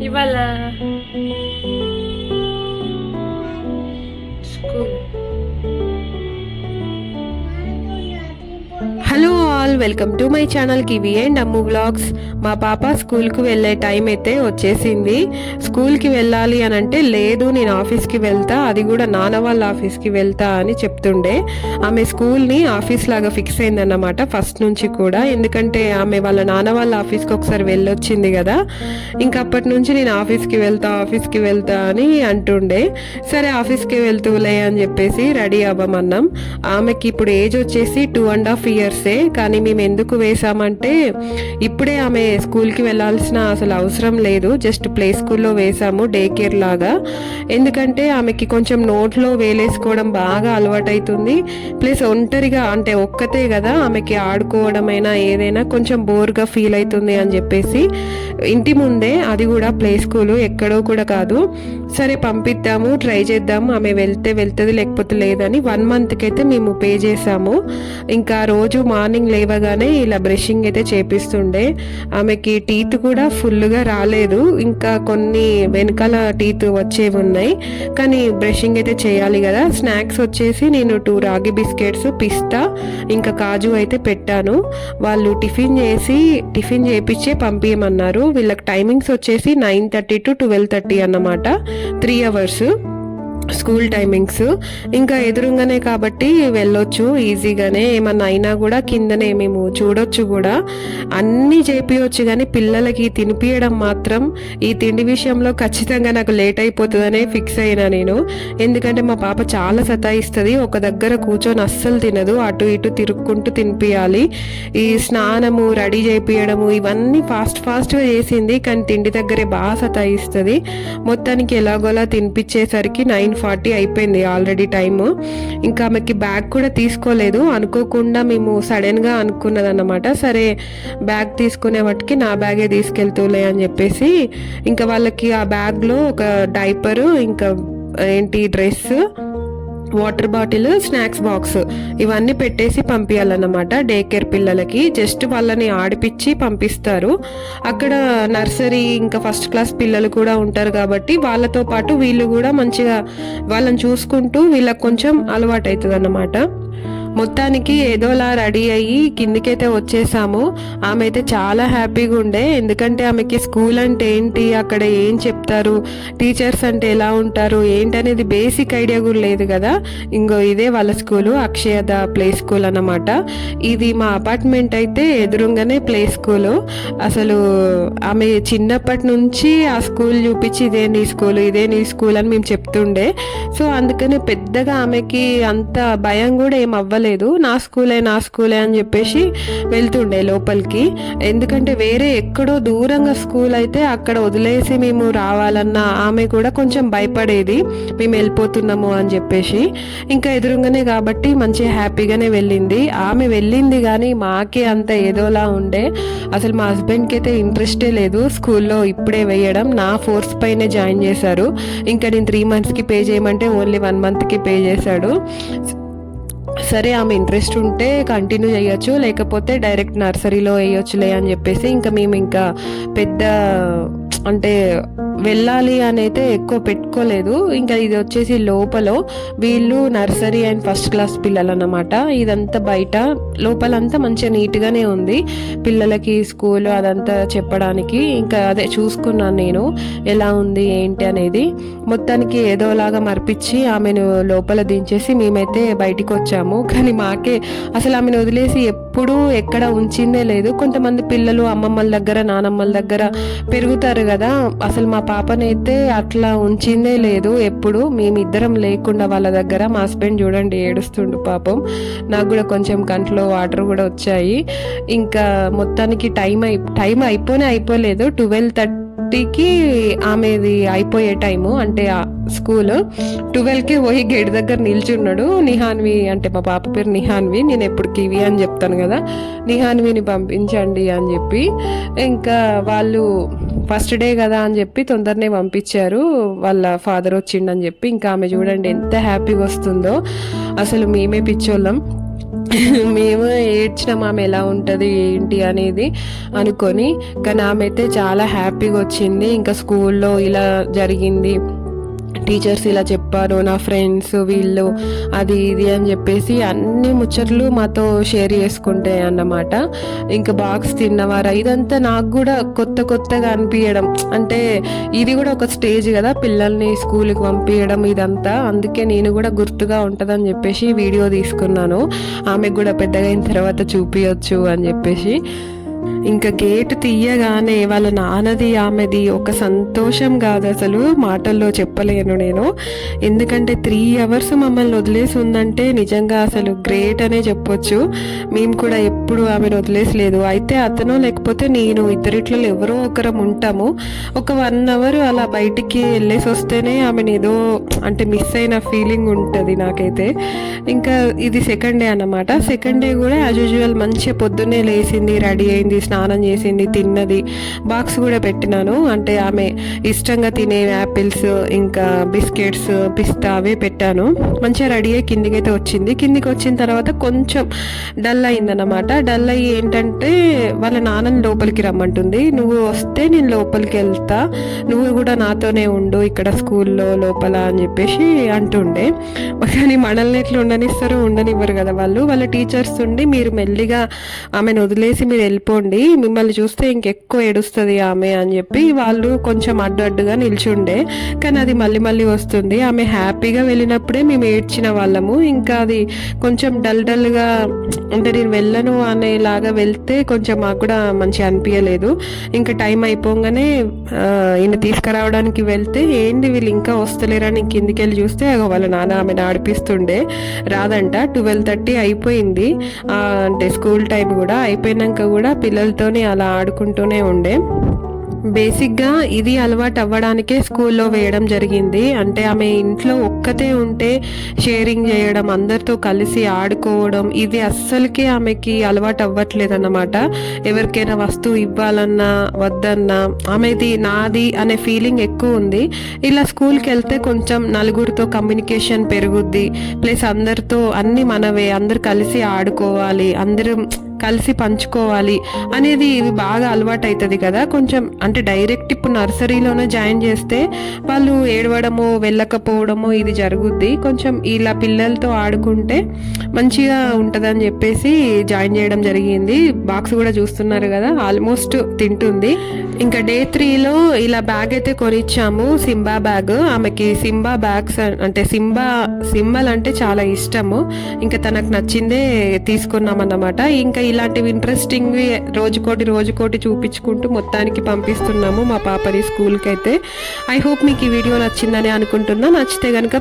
ఇవాళ school. Hello all, welcome to my channel kiwi and Ammu vlogs. మా పాప స్కూల్కి వెళ్ళే టైం అయితే వచ్చేసింది. స్కూల్కి వెళ్ళాలి అని అంటే లేదు నేను ఆఫీస్కి వెళ్తా, అది కూడా నాన్న వాళ్ళ ఆఫీస్కి వెళ్తా అని చెప్తుండే. ఆమె స్కూల్ని ఆఫీస్ లాగా ఫిక్స్ అయిందన్నమాట ఫస్ట్ నుంచి కూడా. ఎందుకంటే ఆమె వాళ్ళ నాన్న వాళ్ళ ఆఫీస్కి ఒకసారి వెళ్ళొచ్చింది కదా, ఇంకా అప్పటి నుంచి నేను ఆఫీస్కి వెళ్తా అని అంటుండే. సరే ఆఫీస్కి వెళ్తూలే అని చెప్పేసి రెడీ అవ్వమన్నాం. ఆమెకి ఇప్పుడు ఏజ్ వచ్చేసి 2.5 years. కానీ మేము ఎందుకు వేసామంటే ఇప్పుడే ఆమె స్కూల్కి వెళ్ళాల్సిన అసలు అవసరం లేదు, జస్ట్ ప్లే స్కూల్లో వేసాము, డే కేర్ లాగా. ఎందుకంటే ఆమెకి కొంచెం నోట్లో వేలేసుకోవడం బాగా అలవాటైతుంది. ప్లస్ ఒంటరిగా అంటే ఒక్కతే కదా, ఆమెకి ఆడుకోవడమైనా ఏదైనా కొంచెం బోర్గా ఫీల్ అవుతుంది అని చెప్పేసి ఇంటి ముందే, అది కూడా ప్లే స్కూలు, ఎక్కడో కూడా కాదు. సరే పంపిద్దాము, ట్రై చేద్దాము, ఆమె వెళ్తుంది లేకపోతే లేదని 1 monthకి అయితే మేము పే చేసాము. ఇంకా రోజు మార్నింగ్ లేవగానే ఇలా బ్రషింగ్ అయితే చేపిస్తుండే. ఆమెకి టీత్ కూడా ఫుల్గా రాలేదు, ఇంకా కొన్ని వెనకాల టీత్ వచ్చేవి ఉన్నాయి, కానీ బ్రషింగ్ అయితే చేయాలి కదా. స్నాక్స్ వచ్చేసి నేను 2 రాగి బిస్కెట్స్, పిస్తా ఇంకా కాజు అయితే పెట్టాను. వాళ్ళు టిఫిన్ చేయించే పంపించమన్నారు. వీళ్ళకి టైమింగ్స్ వచ్చేసి 9:30 to 12:30 అన్నమాట, 3 hours స్కూల్ టైమింగ్స్. ఇంకా ఎదురుగానే కాబట్టి వెళ్ళొచ్చు ఈజీగానే, ఏమన్నా అయినా కూడా కిందనే మేము చూడొచ్చు కూడా, అన్నీ చేపియొచ్చు. కానీ పిల్లలకి తినిపియడం మాత్రం, ఈ తిండి విషయంలో ఖచ్చితంగా నాకు లేట్ అయిపోతుందనే ఫిక్స్ అయినా నేను. ఎందుకంటే మా పాప చాలా సతాయిస్తుంది, ఒక దగ్గర కూర్చొని అస్సలు తినదు, అటు ఇటు తిరుక్కుంటూ తినిపియాలి. ఈ స్నానము, రెడీ చేపియడము ఇవన్నీ ఫాస్ట్గా చేసింది, కానీ తిండి దగ్గరే బాగా సతాయిస్తుంది. మొత్తానికి ఎలాగోలా తినిపించేసరికి 9:40 అయిపోయింది ఆల్రెడీ టైము. ఇంకా ఆమెకి బ్యాగ్ కూడా తీసుకోలేదు, అనుకోకుండా మేము సడన్గా అనుకున్నదన్నమాట. సరే బ్యాగ్ తీసుకునే వాటికి నా బ్యాగే తీసుకెళ్తూలే అని చెప్పేసి ఇంకా వాళ్ళకి ఆ బ్యాగ్లో ఒక డైపరు, ఇంకా dress, water bottle, snacks box ఇవన్నీ పెట్టేసి పంపించాలన్నమాట. డే కేర్ పిల్లలకి జస్ట్ వాళ్ళని ఆడిపించి పంపిస్తారు. అక్కడ నర్సరీ ఇంకా ఫస్ట్ క్లాస్ పిల్లలు కూడా ఉంటారు కాబట్టి వాళ్ళతో పాటు వీళ్ళు కూడా మంచిగా వాళ్ళని చూసుకుంటూ వీళ్ళకి కొంచెం అలవాటు అవుతుంది అన్నమాట. మొత్తానికి ఏదోలా రెడీ అయ్యి కిందికైతే వచ్చేసాము. ఆమె అయితే చాలా హ్యాపీగా ఉండే, ఎందుకంటే ఆమెకి స్కూల్ అంటే ఏంటి, అక్కడ ఏం చెప్తారు, టీచర్స్ అంటే ఎలా ఉంటారు ఏంటి అనేది బేసిక్ ఐడియా కూడా లేదు కదా. ఇదే వాళ్ళ స్కూలు, అక్షయద ప్లే స్కూల్ అన్నమాట. ఇది మా అపార్ట్మెంట్ అయితే ఎదురుగానే ప్లే స్కూలు. అసలు ఆమె చిన్నప్పటి నుంచి ఆ స్కూల్ చూపించి ఇదే నీ స్కూల్ అని మేము చెప్తుండే. సో అందుకని పెద్దగా ఆమెకి అంత భయం కూడా ఏం అవ్వలేదు. నా స్కూలే అని చెప్పేసి వెళ్తుండే లోపలికి. ఎందుకంటే వేరే ఎక్కడో దూరంగా స్కూల్ అయితే అక్కడ వదిలేసి మేము రావాలన్నా ఆమె కూడా కొంచెం భయపడేది, మేము వెళ్ళిపోతున్నాము అని చెప్పేసి. ఇంకా ఎదురుగానే కాబట్టి మంచిగా హ్యాపీగానే వెళ్ళింది. ఆమె వెళ్ళింది కానీ మాకే అంత ఏదోలా ఉండే. అసలు మా హస్బెండ్కి అయితే ఇంట్రెస్టే లేదు స్కూల్లో ఇప్పుడే వేయడం, నా ఫోర్స్ పైనే జాయిన్ చేశారు. ఇంకా నేను 3 monthsకి పే చేయమంటే ఓన్లీ 1 monthకి పే చేశాడు. సరే ఆమె ఇంట్రెస్ట్ ఉంటే కంటిన్యూ చేయొచ్చు, లేకపోతే డైరెక్ట్ నర్సరీలో వేయొచ్చులే అని చెప్పేసి ఇంకా మేము ఇంకా పెద్ద అంటే వెళ్ళాలి అని అయితే ఎక్కువ పెట్టుకోలేదు. ఇంకా ఇది వచ్చేసి లోపల వీళ్ళు నర్సరీ అండ్ ఫస్ట్ క్లాస్ పిల్లలు అన్నమాట. ఇదంతా బయట, లోపలంతా మంచిగా నీట్గానే ఉంది పిల్లలకి స్కూల్ అదంతా చెప్పడానికి. ఇంకా అదే చూసుకున్నాను నేను ఎలా ఉంది ఏంటి అనేది. మొత్తానికి ఏదోలాగా మర్పించి ఆమెను లోపల దించేసి మేమైతే బయటికి వచ్చాము. కానీ మాకే అసలు ఆమెను వదిలేసి ఎప్పుడూ ఎక్కడ ఉంచిందే లేదు. కొంతమంది పిల్లలు అమ్మమ్మల దగ్గర నానమ్మల దగ్గర పెరుగుతారు కదా, అసలు మా పాపనైతే అట్లా ఉంచిందే లేదు ఎప్పుడు, మేమిద్దరం లేకుండా వాళ్ళ దగ్గర. మా హస్బెండ్ చూడండి ఏడుస్తుండు పాపం, నాకు కూడా కొంచెం కంట్లో వాటర్ కూడా వచ్చాయి. ఇంకా మొత్తానికి టైం అయిపోలేదు, 12:30కి ఆమెది అయిపోయే టైము, అంటే స్కూల్ 12కి పోయి గేట్ దగ్గర నిల్చున్నాడు. నిహాన్వి అంటే మా పాప పేరు నిహాన్వి, నేను ఎప్పుడు కివి అని చెప్తాను కదా, నిహాన్విని పంపించండి అని చెప్పి. ఇంకా వాళ్ళు ఫస్ట్ డే కదా అని చెప్పి తొందరనే పంపించారు, వాళ్ళ ఫాదర్ వచ్చిండని చెప్పి. ఇంకా ఆమె చూడండి ఎంత హ్యాపీగా వస్తుందో, అసలు మేమే పిచ్చోళ్ళం. మేము ఏడ్చినాం ఆమె ఎలా ఉంటుంది ఏంటి అనేది అనుకొని. కానీ ఆమె అయితే చాలా హ్యాపీగా వచ్చింది. ఇంకా స్కూల్లో ఇలా జరిగింది, టీచర్స్ ఇలా చెప్పారు, నా ఫ్రెండ్స్ వీళ్ళు అది ఇది అని చెప్పేసి అన్ని ముచ్చట్లు మాతో షేర్ చేసుకుంటే అన్నమాట. ఇంకా బాక్స్ తిన్నవారా ఇదంతా నాకు కూడా కొత్తగా అనిపించడం, అంటే ఇది కూడా ఒక స్టేజ్ కదా పిల్లల్ని స్కూల్కి పంపించడం ఇదంతా. అందుకే నేను కూడా గుర్తుగా ఉంటుందని చెప్పేసి వీడియో తీసుకున్నాను, ఆమెకు కూడా పెద్దగా అయిన తర్వాత చూపించచ్చు అని చెప్పేసి. ఇంకా గేటు తీయగానే వాళ్ళ నాన్నది ఆమెది ఒక సంతోషం కాదు అసలు, మాటల్లో చెప్పలేను నేను. ఎందుకంటే 3 hours మమ్మల్ని వదిలేసి ఉందంటే నిజంగా అసలు గ్రేట్ అనే చెప్పొచ్చు. మేము కూడా ఎప్పుడు ఆమెను వదిలేసలేదు. అయితే అతను లేకపోతే నేను ఇద్దరిట్లో ఎవరో ఒకరం ఉంటాము. ఒక 1 hour అలా బయటికి వెళ్ళేసి వస్తేనే ఆమెను ఏదో అంటే మిస్ అయిన ఫీలింగ్ ఉంటుంది నాకైతే. ఇంకా ఇది సెకండ్ డే అన్నమాట. సెకండ్ డే కూడా యాజ్ యూజువల్ మంచిగా పొద్దున్నే లేచింది, రెడీ అయింది, స్నానం చేసింది, తిన్నది, బాక్స్ కూడా పెట్టినాను. అంటే ఆమె ఇష్టంగా తినే యాపిల్స్ ఇంకా బిస్కెట్స్ పిస్తా అవే పెట్టాను. మంచిగా రెడీ అయ్యి కిందికైతే వచ్చింది. కిందికి వచ్చిన తర్వాత కొంచెం డల్ అయిందన్నమాట. డల్ అయ్యి ఏంటంటే వాళ్ళ నాన్నని లోపలికి రమ్మంటుంది. నువ్వు వస్తే నేను లోపలికి వెళ్తా, నువ్వు కూడా నాతోనే ఉండు ఇక్కడ స్కూల్లో లోపల అని చెప్పేసి అంటుండే. కానీ మనల్ని ఎట్లా ఉండనివ్వరు కదా వాళ్ళు. వాళ్ళ టీచర్స్ ఉండి మీరు మెల్లిగా ఆమెను వదిలేసి మీరు వెళ్ళిపోండి, మిమ్మల్ని చూస్తే ఇంకెక్కువ ఏడుస్తుంది ఆమె అని చెప్పి వాళ్ళు కొంచెం అడ్డుగా నిల్చుండే. కానీ అది మళ్ళీ వస్తుంది. ఆమె హ్యాపీగా వెళ్ళినప్పుడే మేము ఏడ్చిన వాళ్ళము. ఇంకా అది కొంచెం డల్గా అంటే నేను వెళ్ళను అనేలాగా వెళ్తే కొంచెం మాకు కూడా మంచిగా అనిపించలేదు. ఇంకా టైం అయిపోగానే ఈయన తీసుకురావడానికి వెళ్తే ఏంటి వీళ్ళు ఇంకా వస్తలేరని కిందికి వెళ్ళి చూస్తే వాళ్ళ నాన్న ఆమెను ఆడిపిస్తుండే. రాదంట. 12:30 అయిపోయింది. అంటే స్కూల్ టైం కూడా అయిపోయినాక కూడా పిల్లలతోనే అలా ఆడుకుంటూనే ఉండే. బేసిక్గా ఇది అలవాటు అవ్వడానికే స్కూల్లో వేయడం జరిగింది. అంటే ఆమె ఇంట్లో ఒక్కతే ఉంటే షేరింగ్ చేయడం, అందరితో కలిసి ఆడుకోవడం ఇది అస్సలకే ఆమెకి అలవాటు అవ్వట్లేదు అన్నమాట. ఎవరికైనా వస్తువు ఇవ్వాలన్నా వద్దన్నా ఆమెది నాది అనే ఫీలింగ్ ఎక్కువ ఉంది. ఇలా స్కూల్కి వెళ్తే కొంచెం నలుగురితో కమ్యూనికేషన్ పెరుగుద్ది, ప్లస్ అందరితో అన్ని మనవే, అందరు కలిసి ఆడుకోవాలి, అందరూ కలిసి పంచుకోవాలి అనేది ఇవి బాగా అలవాటు అవుతుంది కదా. కొంచెం అంటే డైరెక్ట్ ఇప్పుడు నర్సరీలోనే జాయిన్ చేస్తే వాళ్ళు ఏడవడము వెళ్ళకపోవడము ఇది జరుగుద్ది. కొంచెం ఇలా పిల్లలతో ఆడుకుంటే మంచిగా ఉంటుందని చెప్పేసి జాయిన్ చేయడం జరిగింది. బాక్స్ కూడా చూస్తున్నారు కదా, ఆల్మోస్ట్ తింటుంది. ఇంకా డే 3లో ఇలా బ్యాగ్ అయితే కొనిచ్చాము, సింబా బ్యాగ్. ఆమెకి సింబా బ్యాగ్స్ అంటే సింబల్ అంటే చాలా ఇష్టము. ఇంకా తనకు నచ్చిందే తీసుకున్నాం అన్నమాట. ఇంకా ఇలాంటివి ఇంట్రెస్టింగ్ రోజుకోటి చూపించుకుంటూ మొత్తానికి పంపిస్తున్నాము మా పాపని స్కూల్కి అయితే. ఐ హోప్ మీకు ఈ వీడియో నచ్చిందని అనుకుంటున్నా. నచ్చితే కనుక